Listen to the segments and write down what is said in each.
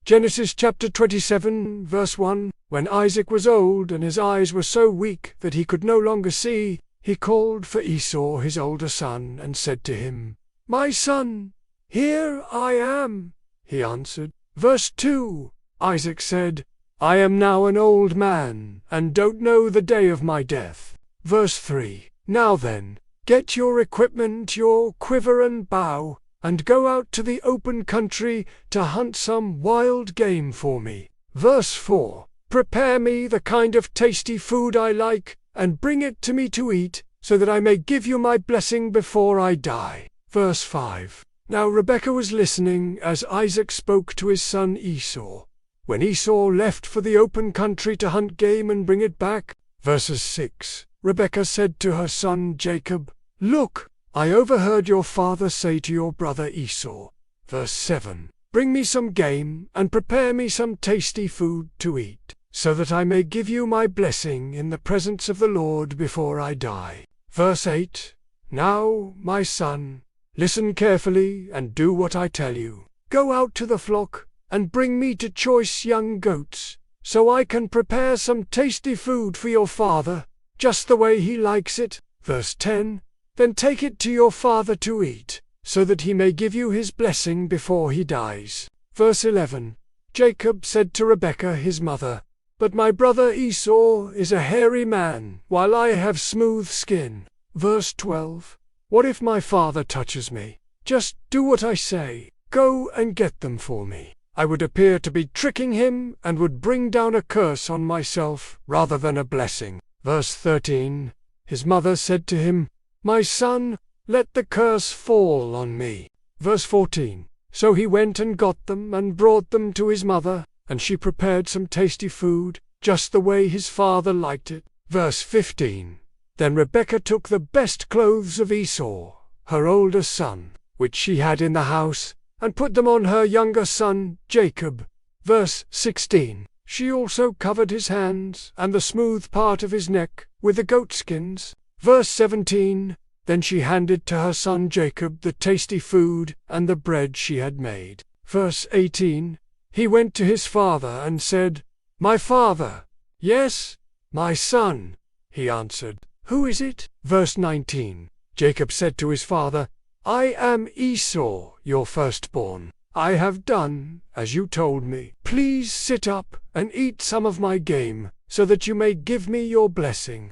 Genesis chapter 27, verse 1. When Isaac was old and his eyes were so weak that he could no longer see, he called for Esau his older son and said to him, "My son, here I am," he answered. Verse 2. Isaac said, "I am now an old man, and don't know the day of my death." Verse 3. Now then, get your equipment, your quiver and bow, and go out to the open country to hunt some wild game for me. Verse 4. Prepare me the kind of tasty food I like, and bring it to me to eat, so that I may give you my blessing before I die. Verse 5. Now Rebekah was listening as Isaac spoke to his son Esau. When Esau left for the open country to hunt game and bring it back, verses 6, Rebekah said to her son Jacob, "Look, I overheard your father say to your brother Esau." Verse 7, "Bring me some game and prepare me some tasty food to eat, so that I may give you my blessing in the presence of the Lord before I die." Verse 8, "Now, my son, listen carefully and do what I tell you. Go out to the flock and bring me two choice young goats, so I can prepare some tasty food for your father, just the way he likes it." Verse 10, "Then take it to your father to eat, so that he may give you his blessing before he dies." Verse 11, Jacob said to Rebekah his mother, "But my brother Esau is a hairy man, while I have smooth skin." Verse 12, "What if my father touches me? Just do what I say. Go and get them for me. I would appear to be tricking him and would bring down a curse on myself rather than a blessing." Verse 13, his mother said to him, "My son, let the curse fall on me." Verse 14, so he went and got them and brought them to his mother, and she prepared some tasty food, just the way his father liked it. Verse 15, then Rebekah took the best clothes of Esau, her older son, which she had in the house, and put them on her younger son, Jacob. Verse 16, she also covered his hands and the smooth part of his neck with the goatskins. Verse 17, then she handed to her son Jacob the tasty food and the bread she had made. Verse 18, he went to his father and said, "My father." "Yes, my son," he answered. "Who is it?" Verse 19, Jacob said to his father, "I am Esau, your firstborn. I have done as you told me. Please sit up and eat some of my game, so that you may give me your blessing."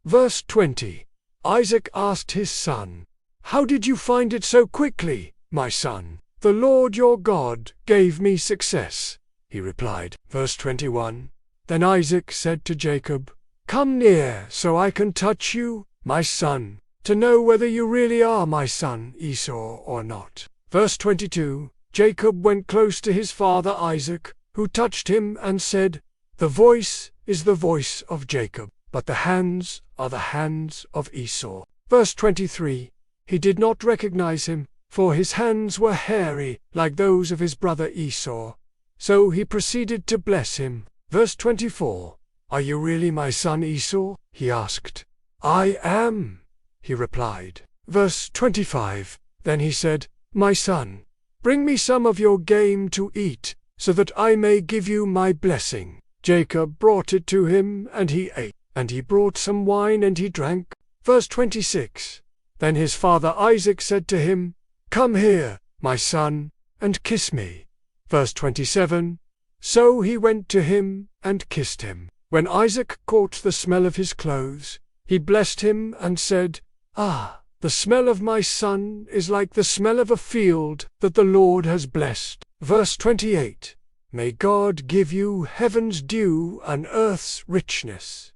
Verse 20, Isaac asked his son, "How did you find it so quickly, my son?" "The Lord your God gave me success," he replied. Verse 21, then Isaac said to Jacob, "Come near so I can touch you, my son, to know whether you really are my son Esau or not." Verse 22, Jacob went close to his father Isaac, who touched him and said, "The voice is the voice of Jacob, but the hands are the hands of Esau." Verse 23, he did not recognize him, for his hands were hairy like those of his brother Esau. So he proceeded to bless him. Verse 24, "Are you really my son Esau?" he asked. "I am," he replied. Verse 25, then he said, "My son, bring me some of your game to eat, so that I may give you my blessing." Jacob brought it to him, and he ate, and he brought some wine, and he drank. Verse 26, then his father Isaac said to him, "Come here, my son, and kiss me." Verse 27, so he went to him and kissed him. When Isaac caught the smell of his clothes, he blessed him and said, "Ah, the smell of my son is like the smell of a field that the Lord has blessed." Verse 28, may God give you heaven's dew and earth's richness,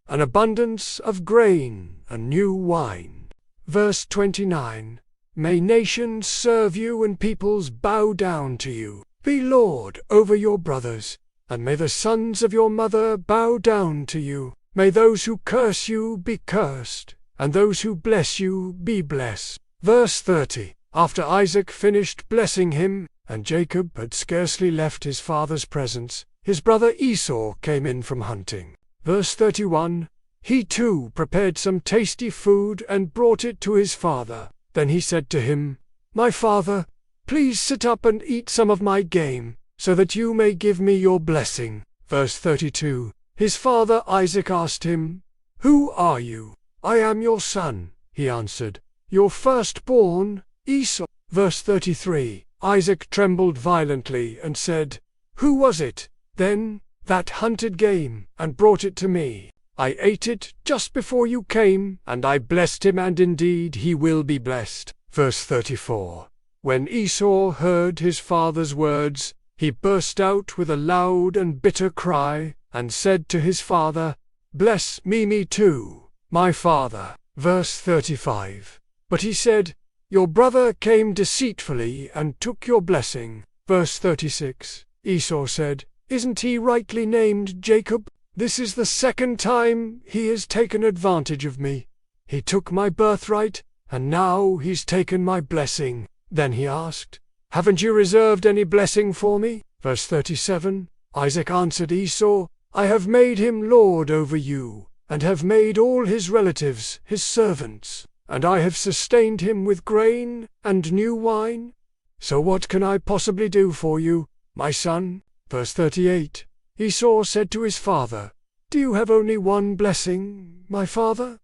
an abundance of grain and new wine. Verse 29, may nations serve you and peoples bow down to you. Be Lord over your brothers, and may the sons of your mother bow down to you. May those who curse you be cursed, and those who bless you be blessed. Verse 30, after Isaac finished blessing him, and Jacob had scarcely left his father's presence, his brother Esau came in from hunting. Verse 31, he too prepared some tasty food and brought it to his father. Then he said to him, "My father, please sit up and eat some of my game, so that you may give me your blessing. Verse 32. His father Isaac asked him, Who are you? I am your son, he answered, your firstborn, Esau. Verse 33. Isaac trembled violently and said, Who was it, then, that hunted game, and brought it to me? I ate it just before you came, and I blessed him, and indeed he will be blessed. Verse 34. When Esau heard his father's words, he burst out with a loud and bitter cry, and said to his father, Bless me too, my father. Verse 35. But he said, Your brother came deceitfully and took your blessing. Verse 36. Esau said, Isn't he rightly named Jacob? This is the second time he has taken advantage of me. He took my birthright, and now he's taken my blessing. Then he asked, Haven't you reserved any blessing for me? Verse 37. Isaac answered Esau, I have made him lord over you, and have made all his relatives his servants, and I have sustained him with grain and new wine. So what can I possibly do for you, my son? Verse 38. Esau said to his father, Do you have only one blessing, my father?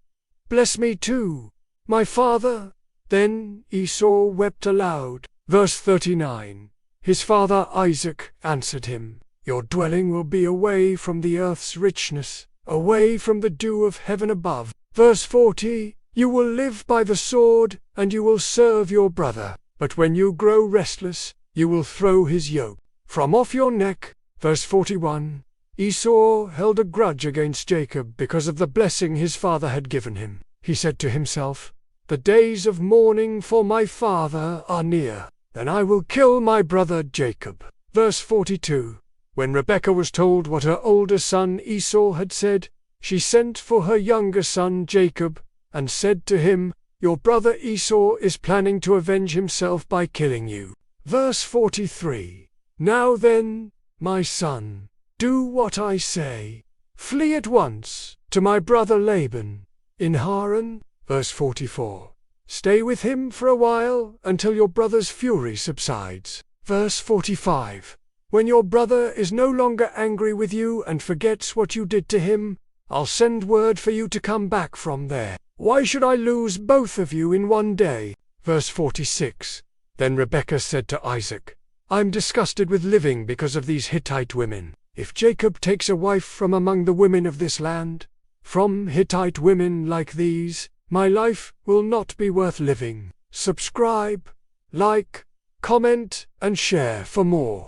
Bless me too, my father. Then Esau wept aloud. Verse 39. His father Isaac answered him, Your dwelling will be away from the earth's richness, away from the dew of heaven above. Verse 40. You will live by the sword, and you will serve your brother. But when you grow restless, you will throw his yoke from off your neck. Verse 41. Esau held a grudge against Jacob because of the blessing his father had given him. He said to himself, The days of mourning for my father are near. Then I will kill my brother Jacob. Verse 42. When Rebekah was told what her older son Esau had said, she sent for her younger son Jacob, and said to him, Your brother Esau is planning to avenge himself by killing you. Verse 43. Now then, my son, do what I say. Flee at once to my brother Laban in Haran. Verse 44. Stay with him for a while until your brother's fury subsides. Verse 45. When your brother is no longer angry with you and forgets what you did to him, I'll send word for you to come back from there. Why should I lose both of you in one day? Verse 46. Then Rebekah said to Isaac, I'm disgusted with living because of these Hittite women. If Jacob takes a wife from among the women of this land, from Hittite women like these, my life will not be worth living. Subscribe, like, comment, and share for more.